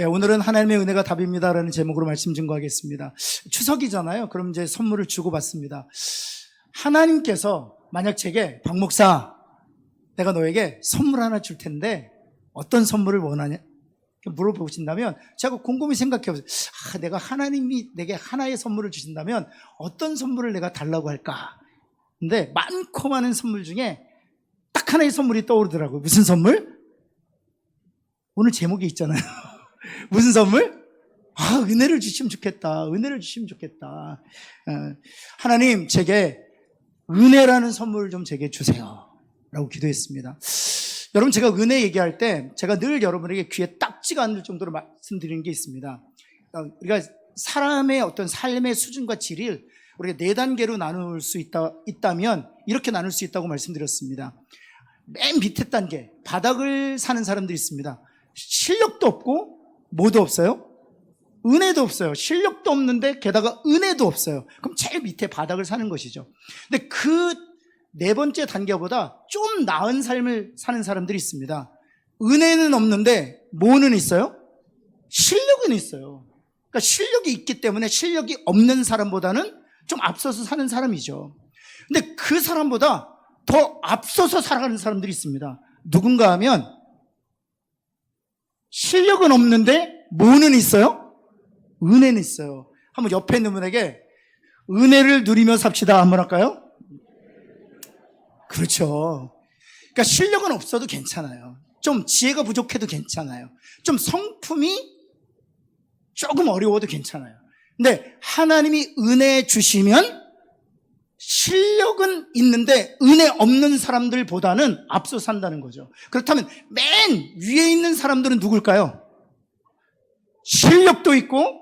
오늘은 하나님의 은혜가 답입니다라는 제목으로 말씀 증거하겠습니다. 추석이잖아요. 그럼 이제 선물을 주고받습니다. 하나님께서 만약 제게 박 목사, 내가 너에게 선물 하나 줄 텐데 어떤 선물을 원하냐? 물어보신다면 제가 곰곰이 생각해 보세요. 내가 하나님이 내게 하나의 선물을 주신다면 어떤 선물을 내가 달라고 할까? 근데 많고 많은 선물 중에 딱 하나의 선물이 떠오르더라고요. 무슨 선물? 오늘 제목이 있잖아요. 무슨 선물? 은혜를 주시면 좋겠다. 은혜를 주시면 좋겠다. 하나님, 제게 은혜라는 선물을 좀 제게 주세요. 라고 기도했습니다. 여러분, 제가 은혜 얘기할 때 제가 늘 여러분에게 귀에 딱지가 않을 정도로 말씀드리는 게 있습니다. 우리가 사람의 어떤 삶의 수준과 질을 우리가 4단계로 나눌 수 있다면 이렇게 나눌 수 있다고 말씀드렸습니다. 맨 밑에 단계, 바닥을 사는 사람들이 있습니다. 실력도 없고 뭐도 없어요? 은혜도 없어요. 실력도 없는데 게다가 은혜도 없어요. 그럼 제일 밑에 바닥을 사는 것이죠. 근데 그 4번째 단계보다 좀 나은 삶을 사는 사람들이 있습니다. 은혜는 없는데 뭐는 있어요? 실력은 있어요. 그러니까 실력이 있기 때문에 실력이 없는 사람보다는 좀 앞서서 사는 사람이죠. 근데 그 사람보다 더 앞서서 살아가는 사람들이 있습니다. 누군가 하면 실력은 없는데 뭐는 있어요? 은혜는 있어요. 한번 옆에 있는 분에게 은혜를 누리며 삽시다 한번 할까요? 그렇죠. 그러니까 실력은 없어도 괜찮아요. 좀 지혜가 부족해도 괜찮아요. 좀 성품이 조금 어려워도 괜찮아요. 근데 하나님이 은혜 주시면 실력은 있는데 은혜 없는 사람들보다는 앞서 산다는 거죠. 그렇다면 맨 위에 있는 사람들은 누굴까요? 실력도 있고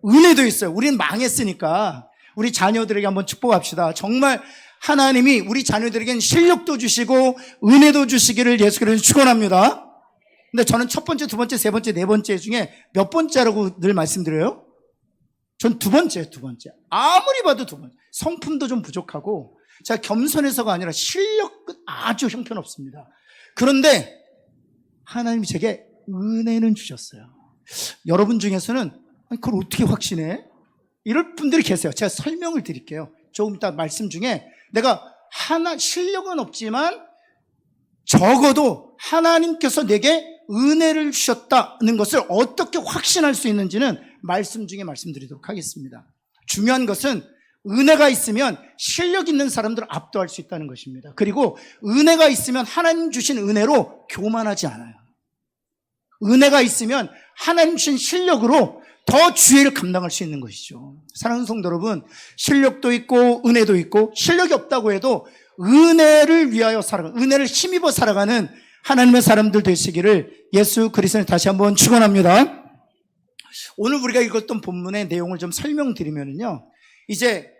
은혜도 있어요. 우리는 망했으니까 우리 자녀들에게 한번 축복합시다. 정말 하나님이 우리 자녀들에게는 실력도 주시고 은혜도 주시기를 예수 그리스도로 축원합니다. 근데 저는 첫 번째, 두 번째, 세 번째, 네 번째 중에 몇 번째라고 늘 말씀드려요? 전 두 번째. 아무리 봐도 두 번째. 성품도 좀 부족하고 제가 겸손해서가 아니라 실력은 아주 형편없습니다. 그런데 하나님이 제게 은혜는 주셨어요. 여러분 중에서는 그걸 어떻게 확신해? 이럴 분들이 계세요. 제가 설명을 드릴게요. 조금 이따 말씀 중에 내가 실력은 없지만 적어도 하나님께서 내게 은혜를 주셨다는 것을 어떻게 확신할 수 있는지는 말씀 중에 말씀드리도록 하겠습니다. 중요한 것은 은혜가 있으면 실력 있는 사람들을 압도할 수 있다는 것입니다. 그리고 은혜가 있으면 하나님 주신 은혜로 교만하지 않아요. 은혜가 있으면 하나님 주신 실력으로 더 주의를 감당할 수 있는 것이죠. 사랑하는 성도 여러분, 실력도 있고 은혜도 있고 실력이 없다고 해도 은혜를 위하여 살아가는, 은혜를 힘입어 살아가는 하나님의 사람들 되시기를 예수 그리스도를 다시 한번 축원합니다. 오늘 우리가 읽었던 본문의 내용을 좀 설명드리면요, 이제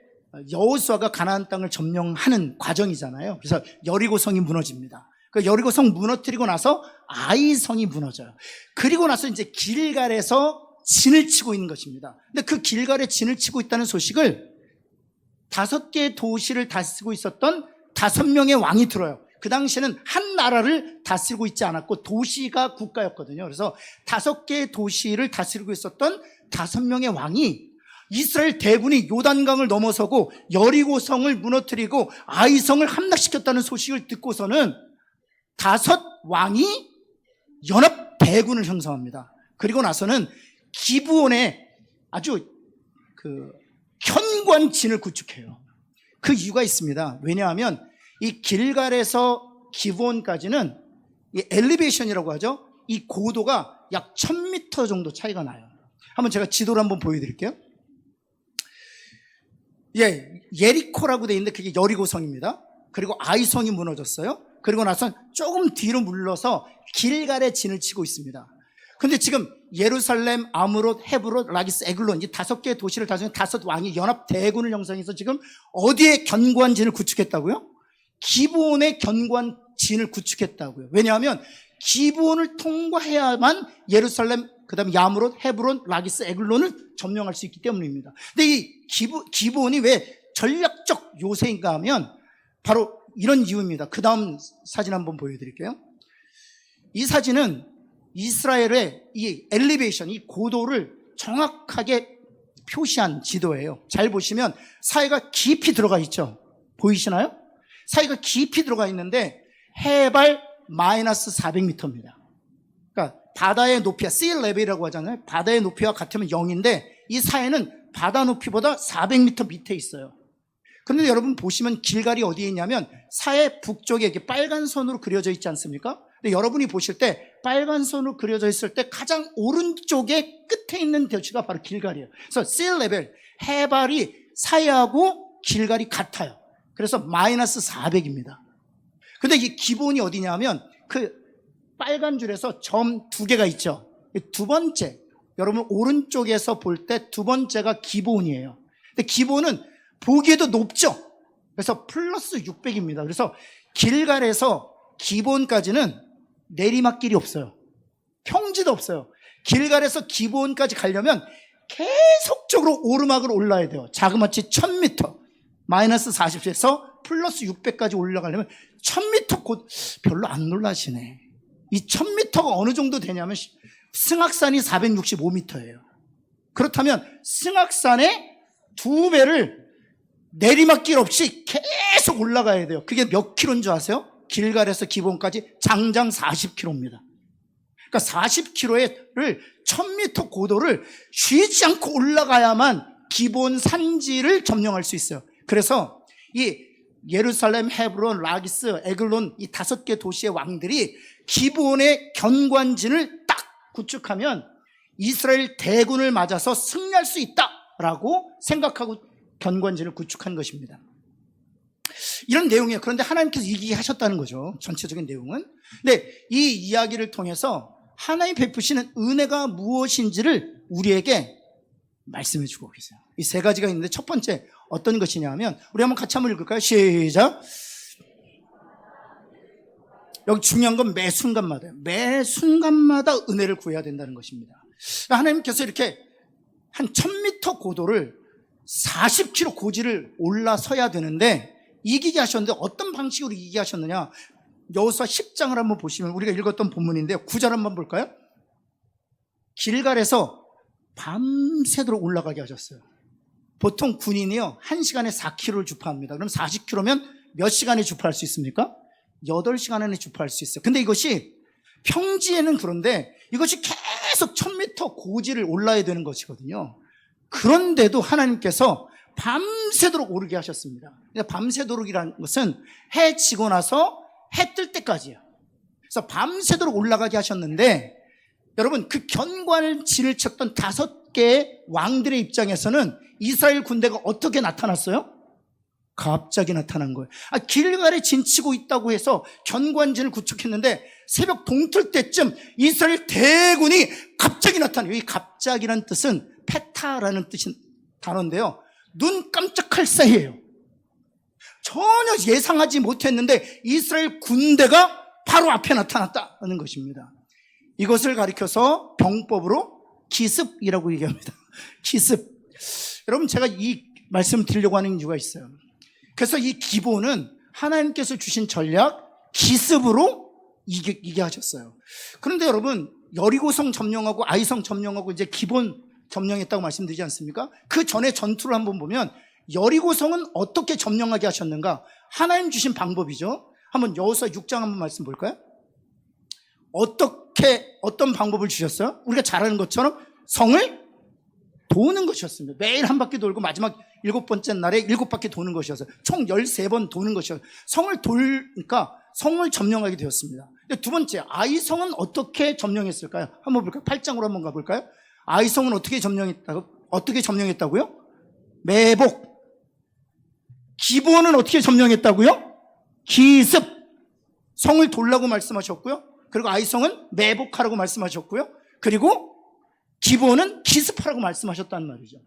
여호수아가 가나안 땅을 점령하는 과정이잖아요. 그래서 여리고성이 무너집니다. 그 여리고성 무너뜨리고 나서 아이성이 무너져요. 그리고 나서 이제 길갈에서 진을 치고 있는 것입니다. 근데 그 길갈에 진을 치고 있다는 소식을 5개의 도시를 다스리고 있었던 5명의 왕이 들어요. 그 당시에는 한 나라를 다스리고 있지 않았고 도시가 국가였거든요. 그래서 5개의 도시를 다스리고 있었던 5명의 왕이 이스라엘 대군이 요단강을 넘어서고 여리고성을 무너뜨리고 아이성을 함락시켰다는 소식을 듣고서는 5 왕이 연합 대군을 형성합니다. 그리고 나서는 기브온에 아주 현관진을 구축해요. 그 이유가 있습니다. 왜냐하면 이 길갈에서 기브온까지는 이 엘리베이션이라고 하죠. 이 고도가 약 1000m 정도 차이가 나요. 한번 제가 지도를 한번 보여드릴게요. 예리코라고 돼 있는데 그게 여리고성입니다. 그리고 아이성이 무너졌어요. 그리고 나서 조금 뒤로 물러서 길갈에 진을 치고 있습니다. 근데 지금 예루살렘, 아므롯, 헤브론, 라기스, 에글론 이 5개의 도시를 다스리는 5 왕이 연합 대군을 형성해서 지금 어디에 견고한진을 구축했다고요? 기브온의 견고한진을 구축했다고요. 왜냐하면 기브온을 통과해야만 예루살렘, 그 다음에 야므롯, 헤브론, 라기스, 에글론을 점령할 수 있기 때문입니다. 근데 이 기브온이 왜 전략적 요새인가 하면 바로 이런 이유입니다. 그 다음 사진 한번 보여드릴게요. 이 사진은 이스라엘의 이 엘리베이션, 이 고도를 정확하게 표시한 지도예요. 잘 보시면 사이가 깊이 들어가 있죠. 보이시나요? 사이가 깊이 들어가 있는데 해발 마이너스 400m입니다. 그러니까 바다의 높이와 sea level이라고 하잖아요. 바다의 높이와 같으면 0인데 이 사이는 바다 높이보다 400m 밑에 있어요. 그런데 여러분 보시면 길갈이 어디에 있냐면 사해 북쪽에 이렇게 빨간 선으로 그려져 있지 않습니까? 근데 여러분이 보실 때 빨간 선으로 그려져 있을 때 가장 오른쪽에 끝에 있는 도시가 바로 길갈이에요. 그래서 sea level, 해발이 사해하고 길갈이 같아요. 그래서 마이너스 400입니다. 근데 이 기본이 어디냐면 그 빨간 줄에서 점 두 개가 있죠. 두 번째, 여러분 오른쪽에서 볼 때 두 번째가 기본이에요. 근데 기본은 보기에도 높죠. 그래서 플러스 600입니다. 그래서 길갈에서 기본까지는 내리막길이 없어요. 평지도 없어요. 길갈에서 기본까지 가려면 계속적으로 오르막을 올라야 돼요. 자그마치 1000m, 마이너스 40에서 플러스 600까지 올라가려면 1000m 곧 별로 안 놀라시네. 이 1000m가 어느 정도 되냐면 승악산이 465m예요. 그렇다면 승악산의 2배를 내리막길 없이 계속 올라가야 돼요. 그게 몇 킬로인 줄 아세요? 길갈에서 기본까지 장장 40km입니다. 그러니까 40km를 1000m 고도를 쉬지 않고 올라가야만 기본 산지를 점령할 수 있어요. 그래서 이 예루살렘, 헤브론, 라기스, 에글론 이 5개 도시의 왕들이 기본의 견관진을 딱 구축하면 이스라엘 대군을 맞아서 승리할 수 있다라고 생각하고 견관진을 구축한 것입니다. 이런 내용이에요. 그런데 하나님께서 얘기하셨다는 거죠. 전체적인 내용은. 근데 이 이야기를 통해서 하나님 베푸시는 은혜가 무엇인지를 우리에게 말씀해 주고 계세요. 이 세 가지가 있는데 첫 번째 어떤 것이냐 하면 우리 한번 같이 한번 읽을까요? 시작. 여기 중요한 건 매 순간마다요. 매 순간마다 은혜를 구해야 된다는 것입니다. 하나님께서 이렇게 한 1000m 고도를 40km 고지를 올라서야 되는데 이기게 하셨는데 어떤 방식으로 이기게 하셨느냐? 여호수아 10장을 한번 보시면 우리가 읽었던 본문인데요. 9절 한번 볼까요? 길갈에서 밤새도록 올라가게 하셨어요. 보통 군인이요 1시간에 4km를 주파합니다. 그럼 40km면 몇 시간에 주파할 수 있습니까? 8시간 안에 주파할 수 있어요. 근데 이것이 평지에는 그런데 이것이 계속 1000m 고지를 올라야 되는 것이거든요. 그런데도 하나님께서 밤새도록 오르게 하셨습니다. 밤새도록이라는 것은 해 지고 나서 해 뜰 때까지예요. 그래서 밤새도록 올라가게 하셨는데 여러분 그 견관진을 쳤던 5개의 왕들의 입장에서는 이스라엘 군대가 어떻게 나타났어요? 갑자기 나타난 거예요. 길갈에 진치고 있다고 해서 견관진을 구축했는데 새벽 동틀 때쯤 이스라엘 대군이 갑자기 나타나요. 이 갑자기란 뜻은 페타라는 뜻인 단어인데요. 눈 깜짝할 사이예요. 전혀 예상하지 못했는데 이스라엘 군대가 바로 앞에 나타났다는 것입니다. 이것을 가리켜서 병법으로 기습이라고 얘기합니다. 기습. 여러분 제가 이 말씀을 드리려고 하는 이유가 있어요. 그래서 이 기본은 하나님께서 주신 전략 기습으로 이게 하셨어요. 그런데 여러분 여리고성 점령하고 아이성 점령하고 이제 기본 점령했다고 말씀드리지 않습니까? 그 전에 전투를 한번 보면 여리고성은 어떻게 점령하게 하셨는가? 하나님 주신 방법이죠. 한번 여호수아 6장 한번 말씀 볼까요? 어떤 방법을 주셨어요? 우리가 잘 아는 것처럼 성을 도는 것이었습니다. 매일 한 바퀴 돌고 마지막 7번째 날에 7바퀴 도는 것이었어요. 총 13번 도는 것이었어요. 성을 돌니까 성을 점령하게 되었습니다. 근데 두 번째, 아이성은 어떻게 점령했을까요? 한번 볼까요? 8장으로 한번 가볼까요? 아이성은 어떻게 점령했다고요? 매복. 기본은 어떻게 점령했다고요? 기습. 성을 돌라고 말씀하셨고요. 그리고 아이성은 매복하라고 말씀하셨고요. 그리고 기본은 기습하라고 말씀하셨다는 말이죠.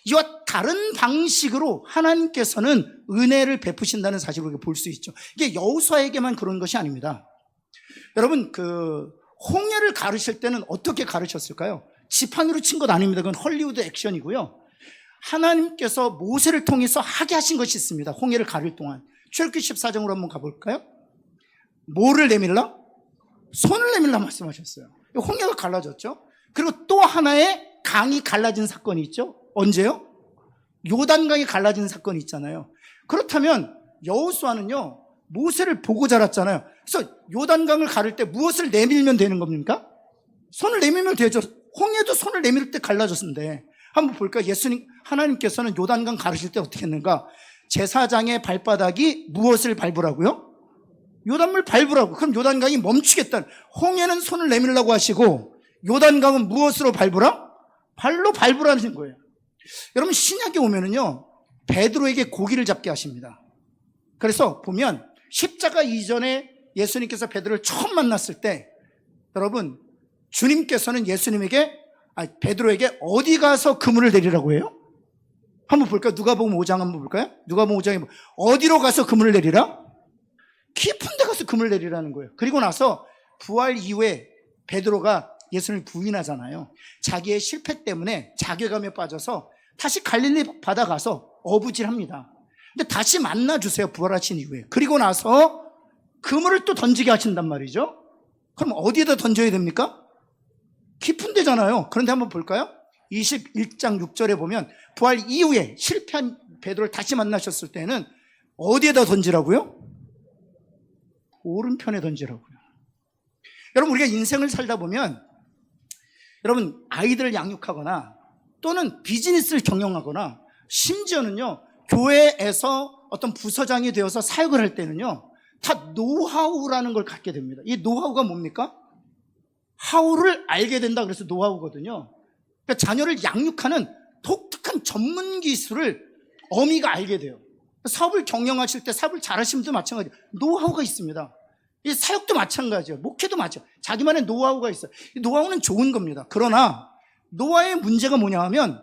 이와 다른 방식으로 하나님께서는 은혜를 베푸신다는 사실을 우리가 볼 수 있죠. 이게 여호수아에게만 그런 것이 아닙니다. 여러분 홍해를 가르칠 때는 어떻게 가르쳤을까요? 지팡이로 친 것 아닙니다. 그건 헐리우드 액션이고요. 하나님께서 모세를 통해서 하게 하신 것이 있습니다. 홍해를 가를 동안. 출애굽기 14장으로 한번 가볼까요? 뭐를 내밀라? 손을 내밀라 말씀하셨어요. 홍해가 갈라졌죠. 그리고 또 하나의 강이 갈라진 사건이 있죠. 언제요? 요단강이 갈라진 사건이 있잖아요. 그렇다면 여호수아는요, 모세를 보고 자랐잖아요. 그래서 요단강을 가를 때 무엇을 내밀면 되는 겁니까? 손을 내밀면 되죠. 홍해도 손을 내밀 때 갈라졌는데, 한번 볼까요? 하나님께서는 요단강 가르실 때 어떻게 했는가? 제사장의 발바닥이 무엇을 밟으라고요? 요단물 밟으라고. 그럼 요단강이 멈추겠다는, 홍해는 손을 내밀라고 하시고 요단강은 무엇으로 밟으라? 발로 밟으라는 거예요. 여러분, 신약에 오면은요, 베드로에게 고기를 잡게 하십니다. 그래서 보면 십자가 이전에 예수님께서 베드로를 처음 만났을 때, 여러분, 주님께서는 베드로에게 어디 가서 그물을 내리라고 해요? 한번 볼까요? 누가복음 5장 한번 볼까요? 누가복음 5장에 어디로 가서 그물을 내리라? 깊은 데 가서 그물을 내리라는 거예요. 그리고 나서 부활 이후에 베드로가 예수님을 부인하잖아요. 자기의 실패 때문에 자괴감에 빠져서 다시 갈릴리 바다 가서 어부질합니다. 근데 다시 만나주세요, 부활하신 이후에. 그리고 나서 그물을 또 던지게 하신단 말이죠. 그럼 어디에다 던져야 됩니까? 깊은 데잖아요. 그런데 한번 볼까요? 21장 6절에 보면 부활 이후에 실패한 베드로를 다시 만나셨을 때는 어디에다 던지라고요? 오른편에 던지라고요. 여러분, 우리가 인생을 살다 보면, 여러분, 아이들을 양육하거나 또는 비즈니스를 경영하거나 심지어는요, 교회에서 어떤 부서장이 되어서 사역을 할 때는요, 다 노하우라는 걸 갖게 됩니다. 이 노하우가 뭡니까? 하우를 알게 된다 그래서 노하우거든요. 그러니까 자녀를 양육하는 독특한 전문 기술을 어미가 알게 돼요. 사업을 경영하실 때, 사업을 잘하시는 분도 마찬가지예요. 노하우가 있습니다. 이 사역도 마찬가지예요. 목회도 마찬가지예요. 자기만의 노하우가 있어요. 이 노하우는 좋은 겁니다. 그러나 노아의 문제가 뭐냐 하면,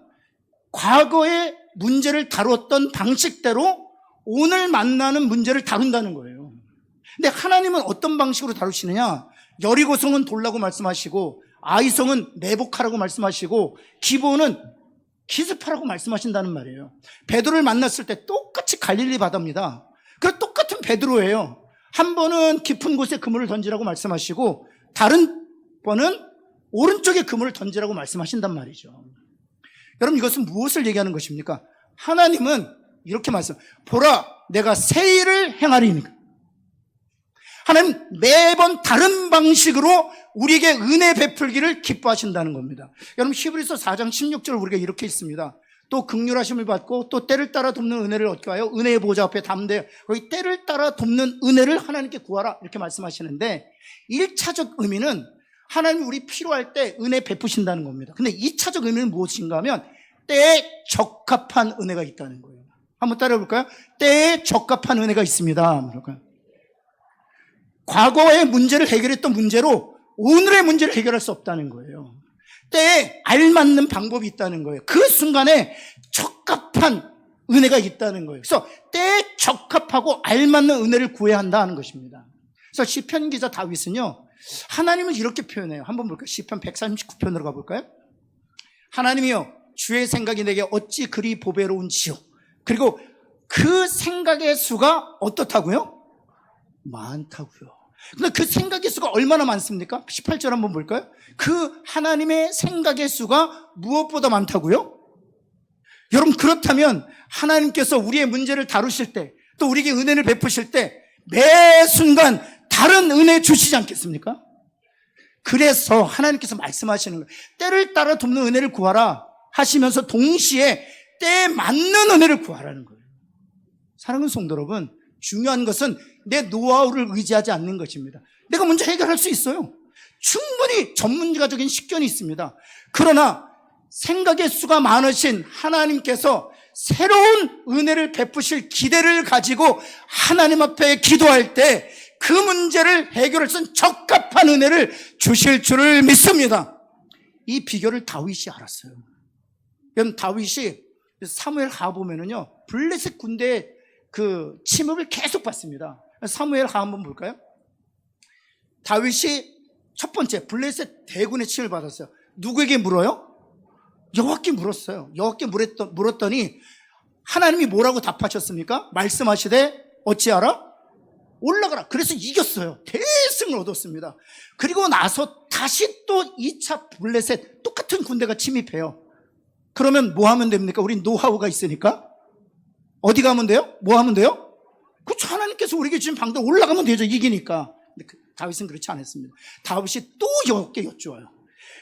과거의 문제를 다뤘던 방식대로 오늘 만나는 문제를 다룬다는 거예요. 근데 하나님은 어떤 방식으로 다루시느냐? 여리고성은 돌라고 말씀하시고, 아이성은 매복하라고 말씀하시고, 기브온은 기습하라고 말씀하신다는 말이에요. 베드로를 만났을 때 똑같이 갈릴리 바다입니다. 그 똑같은 베드로예요. 한 번은 깊은 곳에 그물을 던지라고 말씀하시고, 다른 번은 오른쪽에 그물을 던지라고 말씀하신단 말이죠. 여러분, 이것은 무엇을 얘기하는 것입니까? 하나님은 이렇게 보라, 내가 새 일을 행하리니까. 하나님 매번 다른 방식으로 우리에게 은혜 베풀기를 기뻐하신다는 겁니다. 여러분, 히브리서 4장 16절 우리가 이렇게 있습니다. 또 긍휼하심을 받고 또 때를 따라 돕는 은혜를 얻게 하여 은혜의 보좌 앞에 담대. 거기 때를 따라 돕는 은혜를 하나님께 구하라 이렇게 말씀하시는데, 1차적 의미는 하나님이 우리 필요할 때 은혜 베푸신다는 겁니다. 근데 2차적 의미는 무엇인가 하면 때에 적합한 은혜가 있다는 거예요. 한번 따라해 볼까요? 때에 적합한 은혜가 있습니다. 과거의 문제를 해결했던 문제로 오늘의 문제를 해결할 수 없다는 거예요. 때에 알맞는 방법이 있다는 거예요. 그 순간에 적합한 은혜가 있다는 거예요. 그래서 때에 적합하고 알맞는 은혜를 구해야 한다 하는 것입니다. 그래서 시편 기자 다윗은요, 하나님을 이렇게 표현해요. 한번 볼까요? 시편 139편으로 가볼까요? 하나님이여, 주의 생각이 내게 어찌 그리 보배로운지요. 그리고 그 생각의 수가 어떻다고요? 많다고요. 근데 그 생각의 수가 얼마나 많습니까? 18절 한번 볼까요? 그 하나님의 생각의 수가 무엇보다 많다고요? 여러분, 그렇다면 하나님께서 우리의 문제를 다루실 때, 또 우리에게 은혜를 베푸실 때 매 순간 다른 은혜 주시지 않겠습니까? 그래서 하나님께서 말씀하시는 거예요. 때를 따라 돕는 은혜를 구하라 하시면서 동시에 때에 맞는 은혜를 구하라는 거예요. 사랑하는 성도 여러분, 중요한 것은 내 노하우를 의지하지 않는 것입니다. 내가 먼저 해결할 수 있어요. 충분히 전문가적인 식견이 있습니다. 그러나 생각의 수가 많으신 하나님께서 새로운 은혜를 베푸실 기대를 가지고 하나님 앞에 기도할 때 그 문제를 해결할 수 있는 적합한 은혜를 주실 줄을 믿습니다. 이 비결을 다윗이 알았어요. 여러분, 다윗이 사무엘 가보면은요, 블레셋 군대의 그 침입을 계속 받습니다. 사무엘 하 한번 볼까요? 다윗이 첫 번째 블레셋 대군의 침입을 받았어요. 누구에게 물어요? 여호와께 물었어요. 여호와께 물었더니 하나님이 뭐라고 답하셨습니까? 말씀하시되 어찌하라? 올라가라. 그래서 이겼어요. 대승을 얻었습니다. 그리고 나서 다시 또 2차 블레셋 똑같은 군대가 침입해요. 그러면 뭐 하면 됩니까? 우린 노하우가 있으니까. 어디 가면 돼요? 뭐 하면 돼요? 그렇죠. 하나님께서 우리에게 주신 방도 올라가면 되죠. 이기니까. 근데 다윗은 그렇지 않았습니다. 다윗이 또 10개 여쭈어요.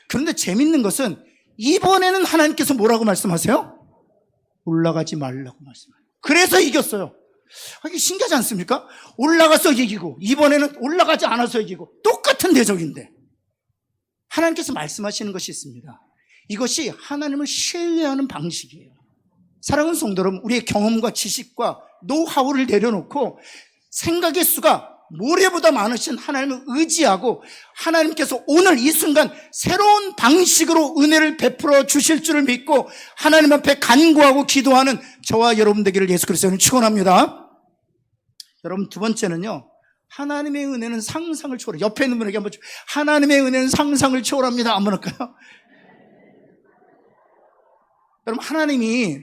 그런데 재밌는 것은 이번에는 하나님께서 뭐라고 말씀하세요? 올라가지 말라고 말씀해요. 그래서 이겼어요. 이게 신기하지 않습니까? 올라가서 이기고 이번에는 올라가지 않아서 이기고 똑같은 대적인데 하나님께서 말씀하시는 것이 있습니다. 이것이 하나님을 신뢰하는 방식이에요. 사랑하는 성도 여러분, 우리의 경험과 지식과 노하우를 내려놓고 생각의 수가 모래보다 많으신 하나님을 의지하고 하나님께서 오늘 이 순간 새로운 방식으로 은혜를 베풀어 주실 줄을 믿고 하나님 앞에 간구하고 기도하는 저와 여러분 되기를 예수 그리스도는 축원합니다. 여러분, 두 번째는요, 하나님의 은혜는 상상을 초월해요. 옆에 있는 분에게 한번 하나님의 은혜는 상상을 초월합니다. 한번 할까요? 여러분, 하나님이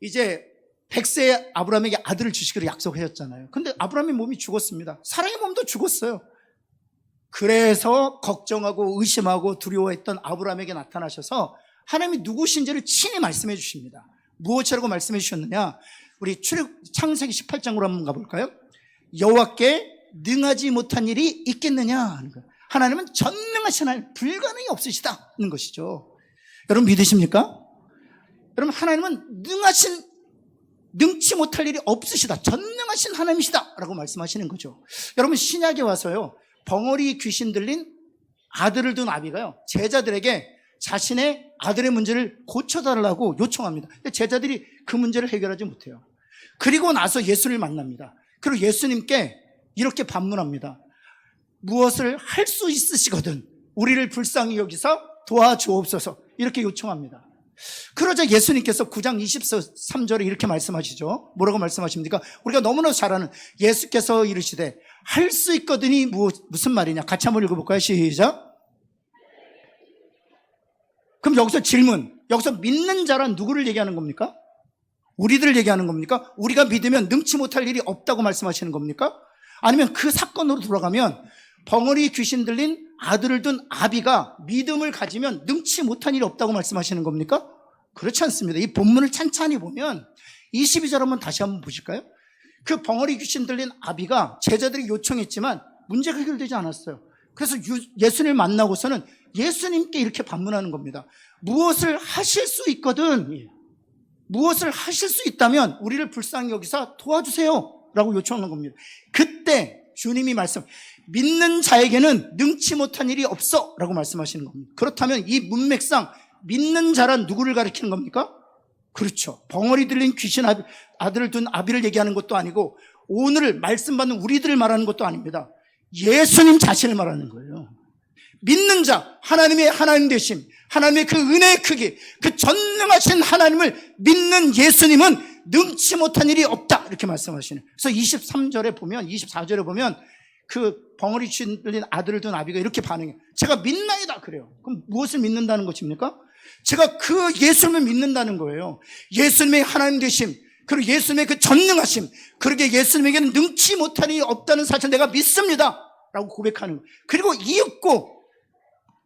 이제 100세의 아브라함에게 아들을 주시기로 약속하셨잖아요. 근데 아브라함의 몸이 죽었습니다. 사랑의 몸도 죽었어요. 그래서 걱정하고 의심하고 두려워했던 아브라함에게 나타나셔서 하나님이 누구신지를 친히 말씀해 주십니다. 무엇이라고 말씀해 주셨느냐? 우리 창세기 18장으로 한번 가볼까요? 여호와께 능하지 못한 일이 있겠느냐 하는 거예요. 하나님은 전능하신 하나님, 불가능이 없으시다는 것이죠. 여러분 믿으십니까? 여러분, 하나님은 능치 못할 일이 없으시다, 전능하신 하나님이시다 라고 말씀하시는 거죠. 여러분, 신약에 와서요, 벙어리 귀신 들린 아들을 둔 아비가요, 제자들에게 자신의 아들의 문제를 고쳐달라고 요청합니다. 근데 제자들이 그 문제를 해결하지 못해요. 그리고 나서 예수를 만납니다. 그리고 예수님께 이렇게 반문합니다. 무엇을 할 수 있으시거든 우리를 불쌍히 여기서 도와주옵소서, 이렇게 요청합니다. 그러자 예수님께서 9장 23절에 이렇게 말씀하시죠. 뭐라고 말씀하십니까? 우리가 너무나 잘 아는, 예수께서 이르시되 할 수 있거든이 무슨 말이냐? 같이 한번 읽어볼까요? 시작. 그럼 여기서 질문, 여기서 믿는 자란 누구를 얘기하는 겁니까? 우리들을 얘기하는 겁니까? 우리가 믿으면 능치 못할 일이 없다고 말씀하시는 겁니까? 아니면 그 사건으로 돌아가면 벙어리 귀신 들린 아들을 둔 아비가 믿음을 가지면 능치 못한 일이 없다고 말씀하시는 겁니까? 그렇지 않습니다. 이 본문을 찬찬히 보면 22절 한번 다시 한번 보실까요? 그 벙어리 귀신 들린 아비가 제자들이 요청했지만 문제가 해결되지 않았어요. 그래서 예수님을 만나고서는 예수님께 이렇게 반문하는 겁니다. 무엇을 하실 수 있거든, 무엇을 하실 수 있다면 우리를 불쌍히 여기서 도와주세요 라고 요청하는 겁니다. 그때 주님이 믿는 자에게는 능치 못한 일이 없어 라고 말씀하시는 겁니다. 그렇다면 이 문맥상 믿는 자란 누구를 가리키는 겁니까? 그렇죠. 벙어리 들린 귀신 아들을 둔 아비를 얘기하는 것도 아니고 오늘 말씀 받는 우리들을 말하는 것도 아닙니다. 예수님 자신을 말하는 거예요. 믿는 자, 하나님의 하나님 되심, 하나님의 그 은혜의 크기, 그 전능하신 하나님을 믿는 예수님은 능치 못한 일이 없다, 이렇게 말씀하시는. 그래서 23절에 보면, 24절에 보면 그 벙어리 귀신 들린 아들을 둔 아비가 이렇게 반응해요. 제가 믿나이다 그래요. 그럼 무엇을 믿는다는 것입니까? 제가 그 예수님을 믿는다는 거예요. 예수님의 하나님 되심, 그리고 예수님의 그 전능하심, 그러게 예수님에게는 능치 못한 일이 없다는 사실 내가 믿습니다 라고 고백하는 거예요. 그리고 이윽고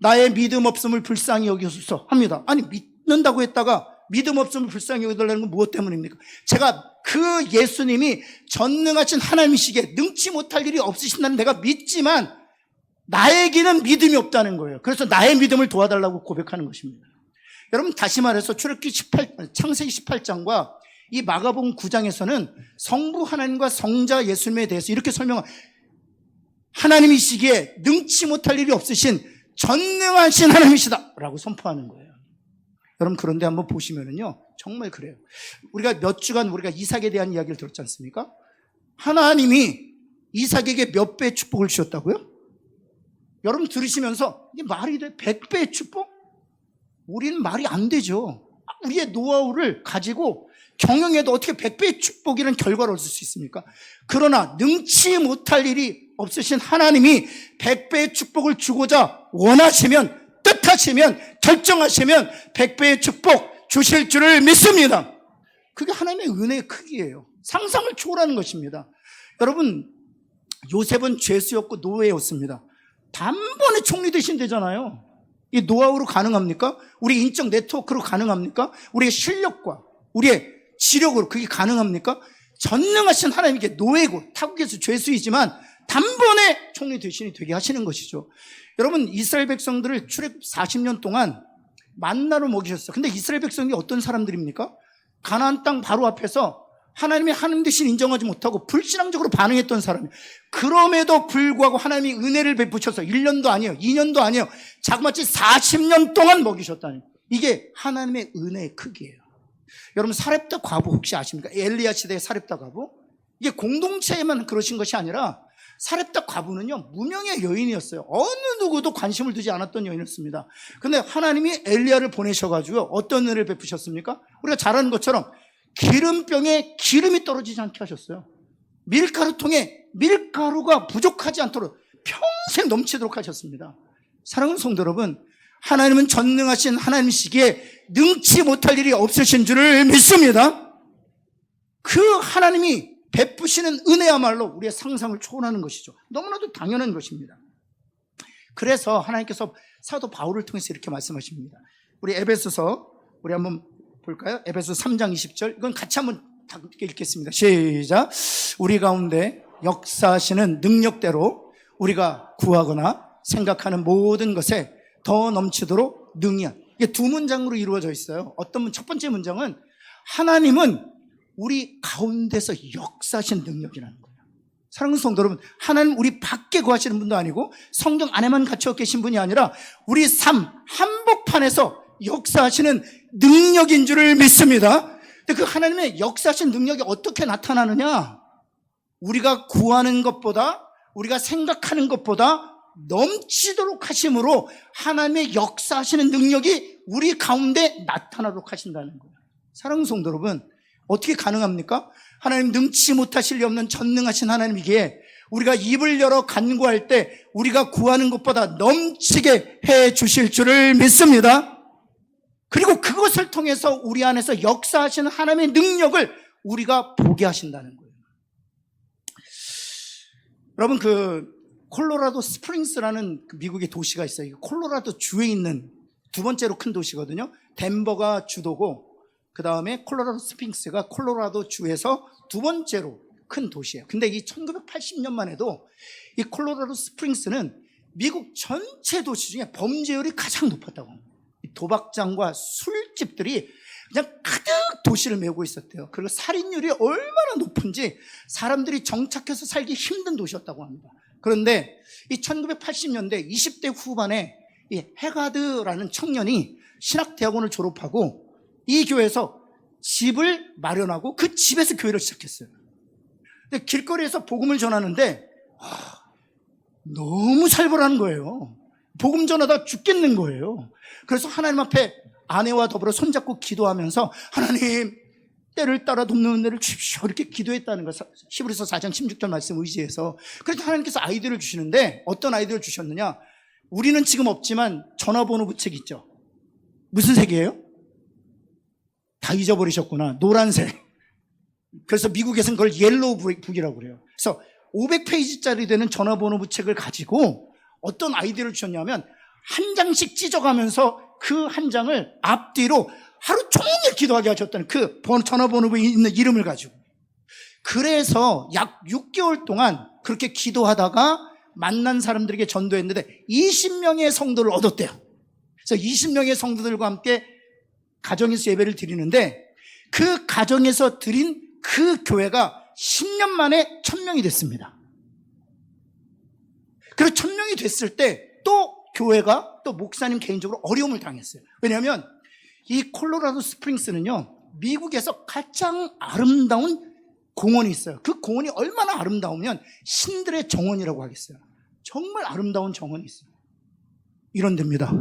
나의 믿음 없음을 불쌍히 여기소서 합니다. 아니, 믿는다고 했다가 믿음 없음을 불쌍히 여기달라는 건 무엇 때문입니까? 제가 그 예수님이 전능하신 하나님이시기에 능치 못할 일이 없으신다는 내가 믿지만 나에게는 믿음이 없다는 거예요. 그래서 나의 믿음을 도와달라고 고백하는 것입니다. 여러분, 다시 말해서 창세기 18장과 이 마가복음 9장에서는 성부 하나님과 성자 예수님에 대해서 이렇게 설명한, 하나님이시기에 능치 못할 일이 없으신 전능하신 하나님이시다 라고 선포하는 거예요. 여러분, 그런데 한번 보시면은요, 정말 그래요. 우리가 몇 주간 우리가 이삭에 대한 이야기를 들었지 않습니까? 하나님이 이삭에게 몇 배의 축복을 주셨다고요? 여러분 들으시면서 이게 말이 돼? 100배의 축복? 우리는 말이 안 되죠. 우리의 노하우를 가지고 경영해도 어떻게 100배의 축복이라는 결과를 얻을 수 있습니까? 그러나 능치 못할 일이 없으신 하나님이 100배의 축복을 주고자 원하시면, 뜻하시면, 결정하시면 100배의 축복 주실 줄을 믿습니다. 그게 하나님의 은혜의 크기예요. 상상을 초월하는 것입니다. 여러분, 요셉은 죄수였고 노예였습니다. 단번에 총리 되신대잖아요. 이 노하우로 가능합니까? 우리 인적 네트워크로 가능합니까? 우리의 실력과 우리의 지력으로 그게 가능합니까? 전능하신 하나님께 노예고 타국에서 죄수이지만 단번에 총리 대신이 되게 하시는 것이죠. 여러분, 이스라엘 백성들을 출애굽 40년 동안 만나로 먹이셨어요. 근데 이스라엘 백성이 어떤 사람들입니까? 가나안 땅 바로 앞에서 하나님이 하나님 대신 인정하지 못하고 불신앙적으로 반응했던 사람이에요. 그럼에도 불구하고 하나님이 은혜를 베푸셔서 1년도 아니에요, 2년도 아니에요, 자그마치 40년 동안 먹이셨다니, 이게 하나님의 은혜의 크기예요. 여러분, 사렙다 과부 혹시 아십니까? 엘리야 시대의 사렙다 과부. 이게 공동체에만 그러신 것이 아니라 사렙다 과부는요, 무명의 여인이었어요. 어느 누구도 관심을 두지 않았던 여인이었습니다. 그런데 하나님이 엘리야를 보내셔가지고 어떤 은혜를 베푸셨습니까? 우리가 잘 아는 것처럼 기름병에 기름이 떨어지지 않게 하셨어요. 밀가루통에 밀가루가 부족하지 않도록 평생 넘치도록 하셨습니다. 사랑하는 성도 여러분, 하나님은 전능하신 하나님이시기에 능치 못할 일이 없으신 줄을 믿습니다. 그 하나님이 베푸시는 은혜야말로 우리의 상상을 초월하는 것이죠. 너무나도 당연한 것입니다. 그래서 하나님께서 사도 바울을 통해서 이렇게 말씀하십니다. 우리 에베소서 우리 한번 볼까요? 에베소 3장 20절. 이건 같이 한번 읽겠습니다. 시작. 우리 가운데 역사하시는 능력대로 우리가 구하거나 생각하는 모든 것에 더 넘치도록 능히 한. 이게 두 문장으로 이루어져 있어요. 첫 번째 문장은 하나님은 우리 가운데서 역사하신 능력이라는 거예요. 사랑하는 성도 여러분, 하나님 우리 밖에 구하시는 분도 아니고 성경 안에만 갇혀 계신 분이 아니라 우리 삶 한복판에서 역사하시는 능력인 줄을 믿습니다. 근데 그 하나님의 역사하신 능력이 어떻게 나타나느냐? 우리가 구하는 것보다, 우리가 생각하는 것보다 넘치도록 하심으로 하나님의 역사하시는 능력이 우리 가운데 나타나도록 하신다는 거예요. 사랑하는 성도 여러분, 어떻게 가능합니까? 하나님 능치 못하실 리 없는 전능하신 하나님이기에 우리가 입을 열어 간구할 때 우리가 구하는 것보다 넘치게 해 주실 줄을 믿습니다. 그리고 그것을 통해서 우리 안에서 역사하시는 하나님의 능력을 우리가 보게 하신다는 거예요. 여러분, 콜로라도 스프링스라는 미국의 도시가 있어요. 콜로라도 주에 있는 두 번째로 큰 도시거든요. 덴버가 주도고 그 다음에 콜로라도 스프링스가 콜로라도 주에서 두 번째로 큰 도시예요. 근데 이 1980년만 해도 이 콜로라도 스프링스는 미국 전체 도시 중에 범죄율이 가장 높았다고 합니다. 도박장과 술집들이 그냥 가득 도시를 메우고 있었대요. 그리고 살인율이 얼마나 높은지 사람들이 정착해서 살기 힘든 도시였다고 합니다. 그런데 이 1980년대 20대 후반에 이 헤가드라는 청년이 신학대학원을 졸업하고 이 교회에서 집을 마련하고 그 집에서 교회를 시작했어요. 근데 길거리에서 복음을 전하는데 너무 살벌한 거예요. 복음 전하다 죽겠는 거예요. 그래서 하나님 앞에 아내와 더불어 손잡고 기도하면서 하나님, 때를 따라 돕는 은혜를 주십시오, 이렇게 기도했다는 거예요. 히브리서 4장 16절 말씀 의지해서. 그래서 하나님께서 아이디어를 주시는데 어떤 아이디어를 주셨느냐? 우리는 지금 없지만 전화번호 부책 있죠. 무슨 색이에요? 다 잊어버리셨구나. 노란색. 그래서 미국에서는 그걸 옐로우 북이라고 그래요. 그래서 500페이지짜리 되는 전화번호 부책을 가지고 어떤 아이디어를 주셨냐면 한 장씩 찢어가면서 그 한 장을 앞뒤로 하루 종일 기도하게 하셨다는 그 전화번호부에 있는 이름을 가지고. 그래서 약 6개월 동안 그렇게 기도하다가 만난 사람들에게 전도했는데 20명의 성도를 얻었대요. 그래서 20명의 성도들과 함께 가정에서 예배를 드리는데 그 가정에서 드린 그 교회가 10년 만에 1000명이 됐습니다. 그리고 1000명이 됐을 때 또 교회가 또 목사님 개인적으로 어려움을 당했어요. 왜냐하면 이 콜로라도 스프링스는요, 미국에서 가장 아름다운 공원이 있어요. 그 공원이 얼마나 아름다우면 신들의 정원이라고 하겠어요. 정말 아름다운 정원이 있어요. 이런 데입니다.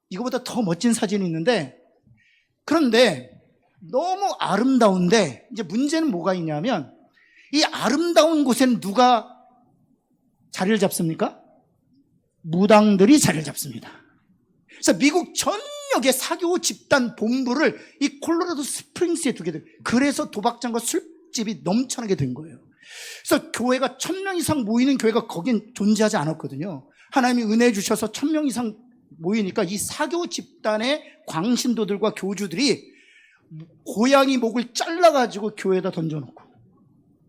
이거보다 더 멋진 사진이 있는데, 그런데 너무 아름다운데 이제 문제는 뭐가 있냐면 이 아름다운 곳에는 누가 자리를 잡습니까? 무당들이 자리를 잡습니다. 그래서 미국 전역의 사교 집단 본부를 이 콜로라도 스프링스에 두게 돼요. 그래서 도박장과 술집이 넘쳐나게 된 거예요. 그래서 교회가 1000명 이상 모이는 교회가 거긴 존재하지 않았거든요. 하나님이 은혜 주셔서 1000명 이상 모이니까 이 사교 집단의 광신도들과 교주들이 고양이 목을 잘라가지고 교회에다 던져놓고,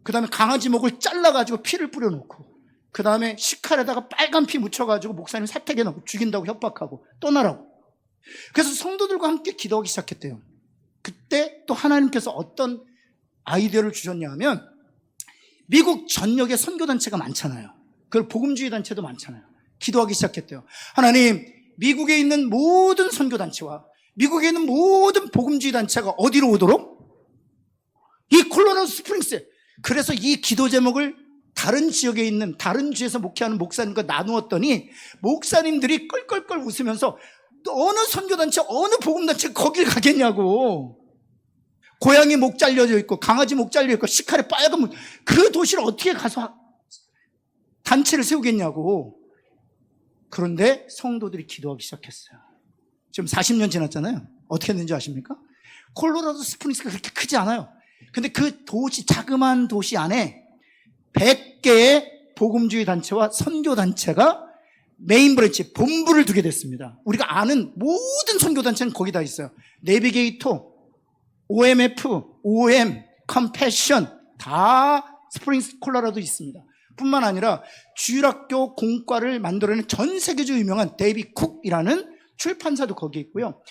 그 다음에 강아지 목을 잘라가지고 피를 뿌려놓고, 그 다음에 식칼에다가 빨간 피 묻혀가지고 목사님 사택에 넣고 죽인다고 협박하고 떠나라고. 그래서 성도들과 함께 기도하기 시작했대요. 그때 또 하나님께서 어떤 아이디어를 주셨냐 하면, 미국 전역에 선교단체가 많잖아요. 그 복음주의 단체도 많잖아요. 기도하기 시작했대요. 하나님, 미국에 있는 모든 선교단체와 미국에 있는 모든 복음주의 단체가 어디로 오도록? 이 콜로라도 스프링스에. 그래서 이 기도 제목을 다른 지역에 있는 다른 주에서 목회하는 목사님과 나누었더니 목사님들이 껄껄껄 웃으면서 어느 선교단체, 어느 복음단체 거길 가겠냐고. 고양이 목 잘려져 있고 강아지 목 잘려 있고 식칼에 빨간 물, 그 도시를 어떻게 가서 단체를 세우겠냐고. 그런데 성도들이 기도하기 시작했어요. 지금 40년 지났잖아요. 어떻게 했는지 아십니까? 콜로라도 스프링스가 그렇게 크지 않아요. 근데 그 도시, 자그마한 도시 안에 100개의 복음주의 단체와 선교 단체가 메인 브랜치, 본부를 두게 됐습니다. 우리가 아는 모든 선교 단체는 거기 다 있어요. 내비게이터, OMF, OM, 컴패션 다 스프링스 콜로라도 있습니다. 뿐만 아니라 주일학교 공과를 만들어낸 전 세계적으로 유명한 데이비 쿡이라는 출판사도 거기에 있고요.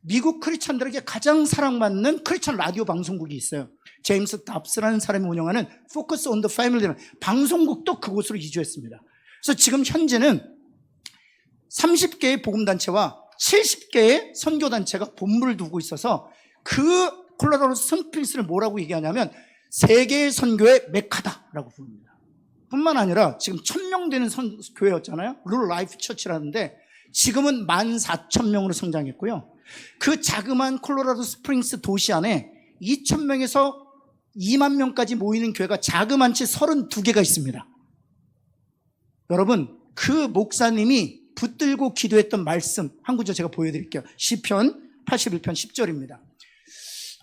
미국 크리스찬들에게 가장 사랑받는 크리스찬 라디오 방송국이 있어요. 제임스 답스라는 사람이 운영하는 Focus on the Family라는 방송국도 그곳으로 이주했습니다. 그래서 지금 현재는 30개의 복음단체와 70개의 선교단체가 본부를 두고 있어서 그 콜로라도 스프링스를 뭐라고 얘기하냐면 세계의 선교의 메카다라고 부릅니다. 뿐만 아니라 지금 1000명 되는 교회였잖아요. 룰 라이프 처치라는데 지금은 14,000명으로 성장했고요. 그 자그마한 콜로라도 스프링스 도시 안에 2,000명에서 2만 명까지 모이는 교회가 자그만치 32개가 있습니다. 여러분, 그 목사님이 붙들고 기도했던 말씀 한 구절 제가 보여드릴게요. 시편 81편 10절입니다.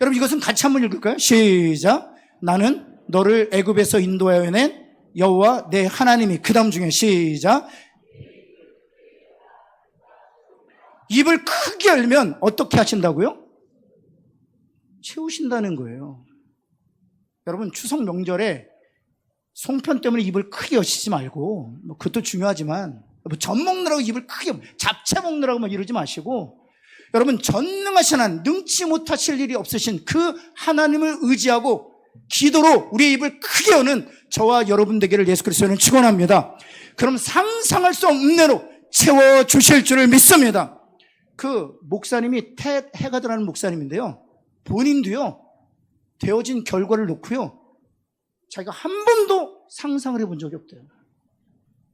여러분, 이것은 같이 한번 읽을까요? 시작. 나는 너를 애굽에서 인도하여 낸 여호와 내 하나님이. 그 다음 중에 시작. 입을 크게 열면 어떻게 하신다고요? 채우신다는 거예요. 여러분, 추석 명절에 송편 때문에 입을 크게 여시지 말고, 그것도 중요하지만 전 먹느라고 입을 크게, 잡채 먹느라고 막 이러지 마시고, 여러분, 전능하신 하나님, 능치 못하실 일이 없으신 그 하나님을 의지하고 기도로 우리의 입을 크게 여는 저와 여러분 되기를 예수 그리스도는 축원합니다. 그럼 상상할 수 없는 대로 채워주실 줄을 믿습니다. 그 목사님이 텟 해가드라는 목사님인데요, 본인도요 되어진 결과를 놓고요 자기가 한 번도 상상을 해본 적이 없대요.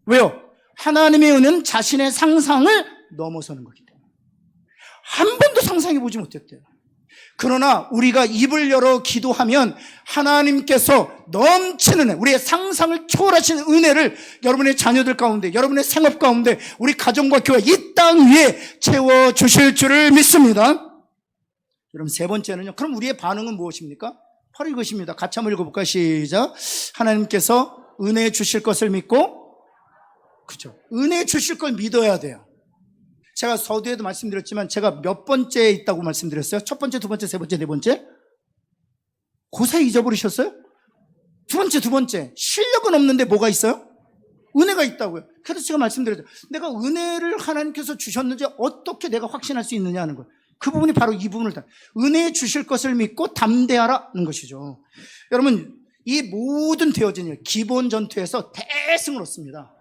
왜요? 하나님의 은혜는 자신의 상상을 넘어서는 거기 때문에 한 번도 상상해보지 못했대요. 그러나 우리가 입을 열어 기도하면 하나님께서 넘치는 은혜, 우리의 상상을 초월하시는 은혜를 여러분의 자녀들 가운데, 여러분의 생업 가운데, 우리 가정과 교회, 이 땅 위에 채워주실 줄을 믿습니다. 여러분, 세 번째는요, 그럼 우리의 반응은 무엇입니까? 바로 이것입니다. 같이 한번 읽어볼까요? 시작. 하나님께서 은혜 주실 것을 믿고, 그죠? 은혜 주실 걸 믿어야 돼요. 제가 서두에도 말씀드렸지만 제가 몇 번째에 있다고 말씀드렸어요? 첫 번째, 두 번째, 세 번째, 네 번째? 고사에 잊어버리셨어요? 두 번째. 실력은 없는데 뭐가 있어요? 은혜가 있다고요. 그래서 제가 말씀드렸죠. 내가 은혜를 하나님께서 주셨는지 어떻게 내가 확신할 수 있느냐 하는 거예요. 그 부분이 바로 이 부분을 은혜 주실 것을 믿고 담대하라는 것이죠. 여러분, 이 모든 되어진 일, 기본 전투에서 대승을 얻습니다.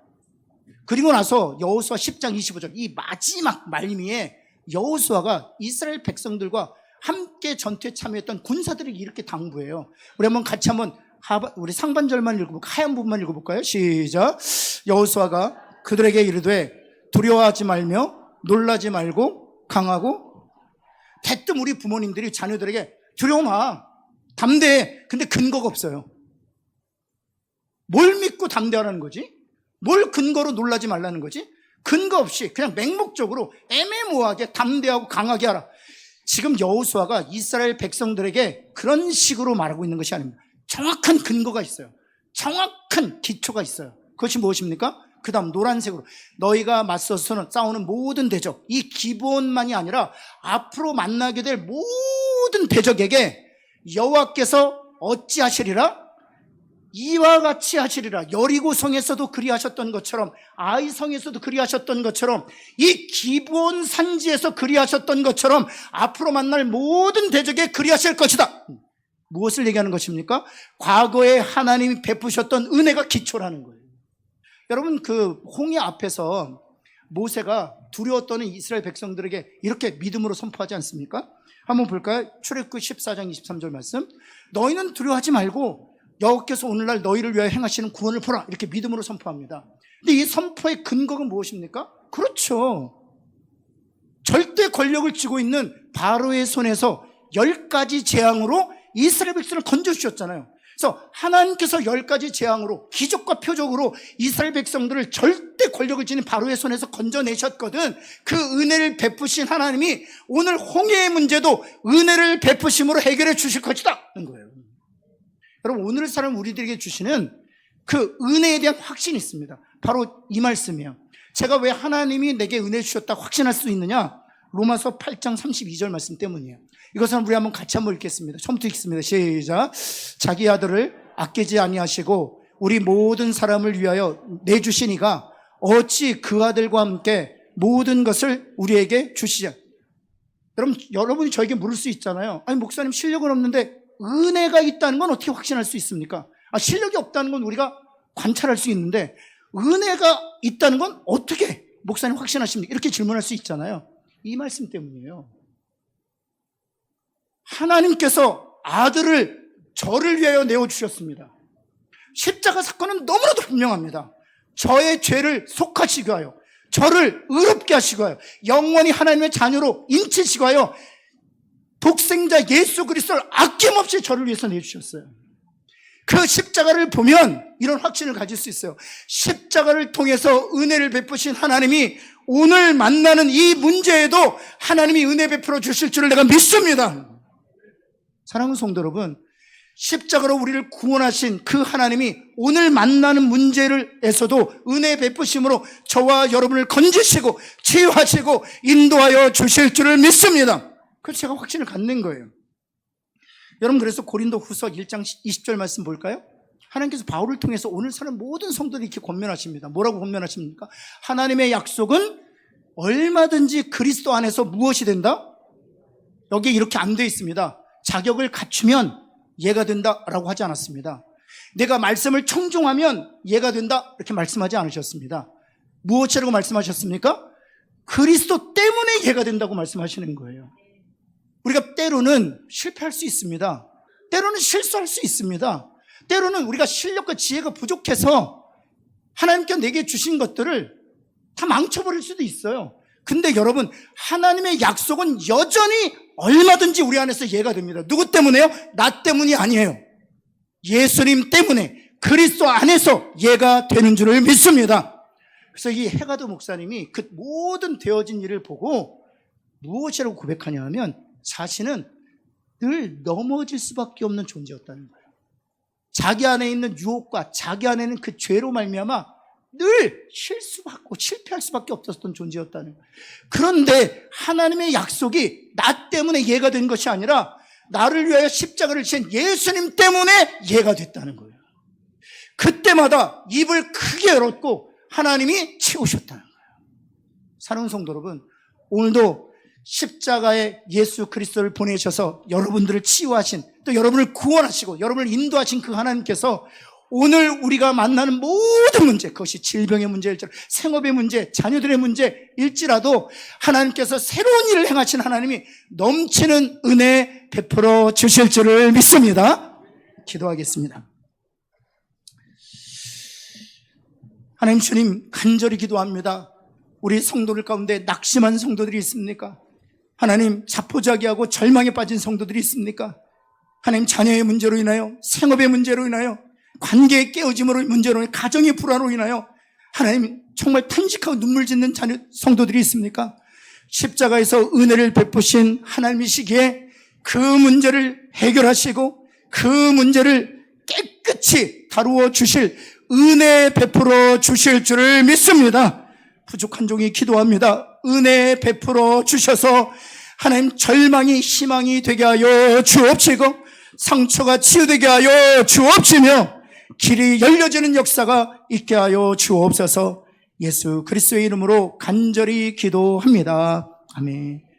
그리고 나서 여호수아 10장 25절, 이 마지막 말미에 여호수아가 이스라엘 백성들과 함께 전투에 참여했던 군사들에게 이렇게 당부해요. 우리 한번 같이 한번 우리 상반절만 읽어볼까요? 하얀 부분만 읽어볼까요? 시작. 여호수아가 그들에게 이르되 두려워하지 말며 놀라지 말고 강하고. 대뜸 우리 부모님들이 자녀들에게 두려워 마, 담대해. 근데 근거가 없어요. 뭘 믿고 담대하라는 거지? 뭘 근거로 놀라지 말라는 거지? 근거 없이 그냥 맹목적으로 애매모호하게 담대하고 강하게 하라. 지금 여호수아가 이스라엘 백성들에게 그런 식으로 말하고 있는 것이 아닙니다. 정확한 근거가 있어요. 정확한 기초가 있어요. 그것이 무엇입니까? 그 다음 노란색으로 너희가 맞서서 싸우는 모든 대적, 이 기본만이 아니라 앞으로 만나게 될 모든 대적에게 여호와께서 어찌하시리라? 이와 같이 하시리라. 여리고성에서도 그리하셨던 것처럼, 아이성에서도 그리하셨던 것처럼, 이 기본 산지에서 그리하셨던 것처럼 앞으로 만날 모든 대적에 그리하실 것이다. 무엇을 얘기하는 것입니까? 과거에 하나님이 베푸셨던 은혜가 기초라는 거예요. 여러분, 그 홍해 앞에서 모세가 두려워 떠는 이스라엘 백성들에게 이렇게 믿음으로 선포하지 않습니까? 한번 볼까요? 출애굽기 14장 23절 말씀. 너희는 두려워하지 말고 여호와께서 오늘날 너희를 위하여 행하시는 구원을 보라. 이렇게 믿음으로 선포합니다. 근데 이 선포의 근거가 무엇입니까? 그렇죠. 절대 권력을 쥐고 있는 바로의 손에서 10가지 재앙으로 이스라엘 백성을 건져주셨잖아요. 그래서 하나님께서 10가지 재앙으로, 기적과 표적으로 이스라엘 백성들을 절대 권력을 지닌 바로의 손에서 건져내셨거든. 그 은혜를 베푸신 하나님이 오늘 홍해의 문제도 은혜를 베푸심으로 해결해 주실 것이다 하는 거예요. 여러분, 오늘 사람 우리들에게 주시는 그 은혜에 대한 확신이 있습니다. 바로 이 말씀이에요. 제가 왜 하나님이 내게 은혜 주셨다 확신할 수 있느냐? 로마서 8장 32절 말씀 때문이에요. 이것은 우리 한번 같이 한번 읽겠습니다. 처음부터 읽습니다. 시작. 자기 아들을 아끼지 아니하시고 우리 모든 사람을 위하여 내주시니가 어찌 그 아들과 함께 모든 것을 우리에게 주시자. 여러분이 저에게 물을 수 있잖아요. 아니, 목사님 실력은 없는데 은혜가 있다는 건 어떻게 확신할 수 있습니까? 실력이 없다는 건 우리가 관찰할 수 있는데 은혜가 있다는 건 어떻게 목사님 확신하십니까? 이렇게 질문할 수 있잖아요. 이 말씀 때문이에요. 하나님께서 아들을 저를 위하여 내어주셨습니다. 십자가 사건은 너무나도 분명합니다. 저의 죄를 속하시기 위하여, 저를 의롭게 하시기 위하여, 영원히 하나님의 자녀로 인치시기 위하여 독생자 예수 그리스도를 아낌없이 저를 위해서 내주셨어요. 그 십자가를 보면 이런 확신을 가질 수 있어요. 십자가를 통해서 은혜를 베푸신 하나님이 오늘 만나는 이 문제에도 하나님이 은혜 베풀어 주실 줄을 내가 믿습니다. 사랑하는 성도 여러분, 십자가로 우리를 구원하신 그 하나님이 오늘 만나는 문제에서도 은혜 베푸심으로 저와 여러분을 건지시고 치유하시고 인도하여 주실 줄을 믿습니다. 그래서 제가 확신을 갖는 거예요. 여러분, 그래서 고린도 후서 1장 20절 말씀 볼까요? 하나님께서 바울을 통해서 오늘 사는 모든 성도들이 이렇게 권면하십니다. 뭐라고 권면하십니까? 하나님의 약속은 얼마든지 그리스도 안에서 무엇이 된다? 여기에 이렇게 안 돼 있습니다. 자격을 갖추면 예가 된다라고 하지 않았습니다. 내가 말씀을 청종하면 예가 된다 이렇게 말씀하지 않으셨습니다. 무엇이라고 말씀하셨습니까? 그리스도 때문에 예가 된다고 말씀하시는 거예요. 우리가 때로는 실패할 수 있습니다. 때로는 실수할 수 있습니다. 때로는 우리가 실력과 지혜가 부족해서 하나님께 내게 주신 것들을 다 망쳐버릴 수도 있어요. 근데 여러분, 하나님의 약속은 여전히 얼마든지 우리 안에서 예가 됩니다. 누구 때문에요? 나 때문이 아니에요. 예수님 때문에 그리스도 안에서 예가 되는 줄을 믿습니다. 그래서 이 해가드 목사님이 그 모든 되어진 일을 보고 무엇이라고 고백하냐 하면 자신은 늘 넘어질 수밖에 없는 존재였다는 거예요. 자기 안에 있는 유혹과 자기 안에 있는 그 죄로 말미암아 늘 실수하고 실패할 수밖에 없었던 존재였다는 거예요. 그런데 하나님의 약속이 나 때문에 예가 된 것이 아니라 나를 위하여 십자가를 지신 예수님 때문에 예가 됐다는 거예요. 그때마다 입을 크게 열었고 하나님이 채우셨다는 거예요. 사랑하는 성도 여러분, 오늘도 십자가에 예수 그리스도를 보내셔서 여러분들을 치유하신, 또 여러분을 구원하시고 여러분을 인도하신 그 하나님께서 오늘 우리가 만나는 모든 문제, 그것이 질병의 문제일지라도 생업의 문제, 자녀들의 문제일지라도 하나님께서 새로운 일을 행하신 하나님이 넘치는 은혜 베풀어 주실 줄을 믿습니다. 기도하겠습니다. 하나님 주님, 간절히 기도합니다. 우리 성도들 가운데 낙심한 성도들이 있습니까? 하나님, 자포자기하고 절망에 빠진 성도들이 있습니까? 하나님, 자녀의 문제로 인하여, 생업의 문제로 인하여, 관계의 깨어짐으로 문제로 인하여, 가정의 불화로 인하여 하나님 정말 탄식하고 눈물 짓는 자녀 성도들이 있습니까? 십자가에서 은혜를 베푸신 하나님이시기에 그 문제를 해결하시고 그 문제를 깨끗이 다루어 주실 은혜 베풀어 주실 줄을 믿습니다. 부족한 종이 기도합니다. 은혜 베풀어 주셔서 하나님 절망이 희망이 되게 하여 주옵시고 상처가 치유되게 하여 주옵시며 길이 열려지는 역사가 있게 하여 주옵소서. 예수 그리스도의 이름으로 간절히 기도합니다. 아멘.